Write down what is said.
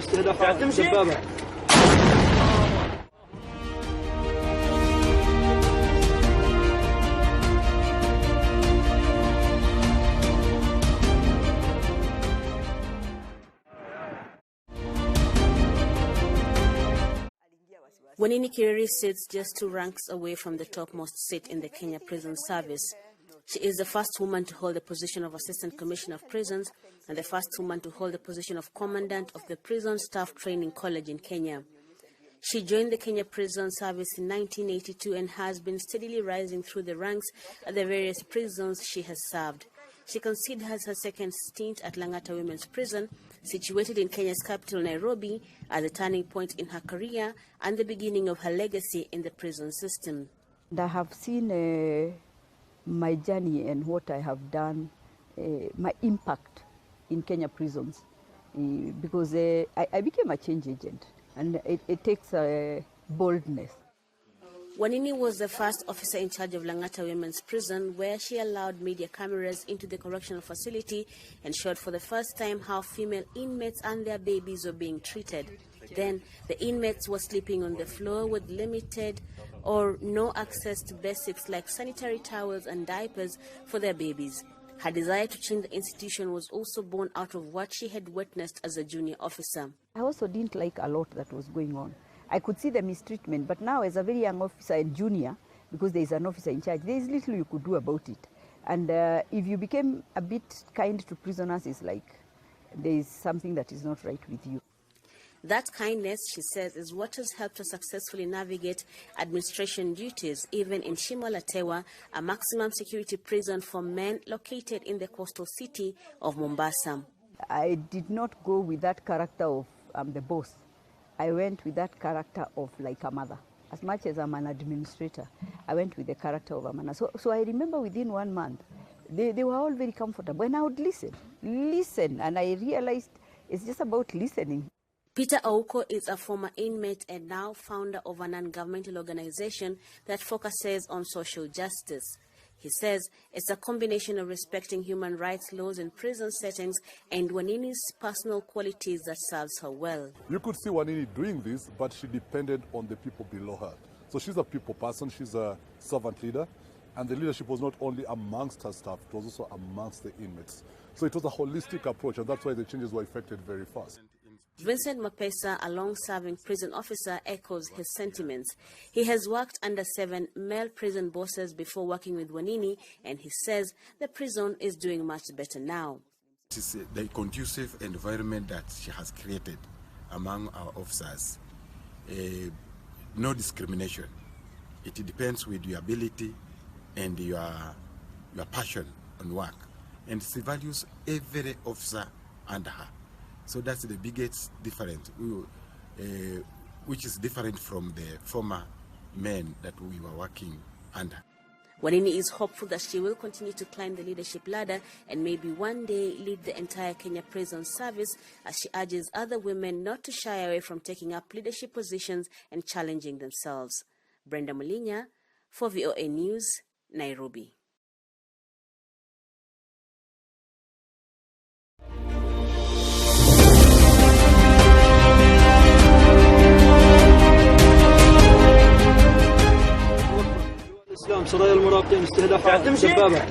مستهدفة دبابة. Wanini Kireri sits just 2 ranks away from the topmost seat in the Kenya Prison Service. She is the first woman to hold the position of Assistant Commissioner of Prisons and the first woman to hold the position of Commandant of the Prison Staff Training College in Kenya. She joined the Kenya Prison Service in 1982 and has been steadily rising through the ranks at the various prisons she has served. She considers her second stint at Langata Women's Prison, situated in Kenya's capital, Nairobi, as a turning point in her career and the beginning of her legacy in the prison system. I have seen my journey and what I have done, my impact in Kenya prisons, because I became a change agent, and it takes boldness. Wanini was the first officer in charge of Langata Women's Prison, where she allowed media cameras into the correctional facility and showed for the first time how female inmates and their babies were being treated. Then, the inmates were sleeping on the floor with limited or no access to basics like sanitary towels and diapers for their babies. Her desire to change the institution was also born out of what she had witnessed as a junior officer. I also didn't like a lot that was going on. I could see the mistreatment, but now as a very young officer and junior, because there is an officer in charge, there is little you could do about it. And if you became a bit kind to prisoners, it's like there is something that is not right with you. That kindness, she says, is what has helped her successfully navigate administration duties, even in Shimolatewa, a maximum security prison for men located in the coastal city of Mombasa. I did not go with that character of the boss. I went with that character of like a mother. As much as I'm an administrator, I went with the character of a mother. So I remember within 1 month, they were all very comfortable. And I would listen, and I realized it's just about listening. Peter Ouko is a former inmate and now founder of a non-governmental organization that focuses on social justice. He says it's a combination of respecting human rights laws in prison settings and Wanini's personal qualities that serves her well. You could see Wanini doing this, but she depended on the people below her. So she's a people person, she's a servant leader, and the leadership was not only amongst her staff, it was also amongst the inmates. So it was a holistic approach, and that's why the changes were effected very fast. Vincent Mapesa, a long-serving prison officer, echoes his sentiments. He has worked under 7 male prison bosses before working with Wanini, and he says the prison is doing much better now. It is the conducive environment that she has created among our officers. No discrimination. It depends with your ability and your passion on work. And she values every officer under her. So that's the biggest difference, which is different from the former men that we were working under. Wanini is hopeful that she will continue to climb the leadership ladder and maybe one day lead the entire Kenya Prison Service, as she urges other women not to shy away from taking up leadership positions and challenging themselves. Brenda Mulinya for VOA News, Nairobi. الإسلام سرايا المراقبين مستهدفة دبابة.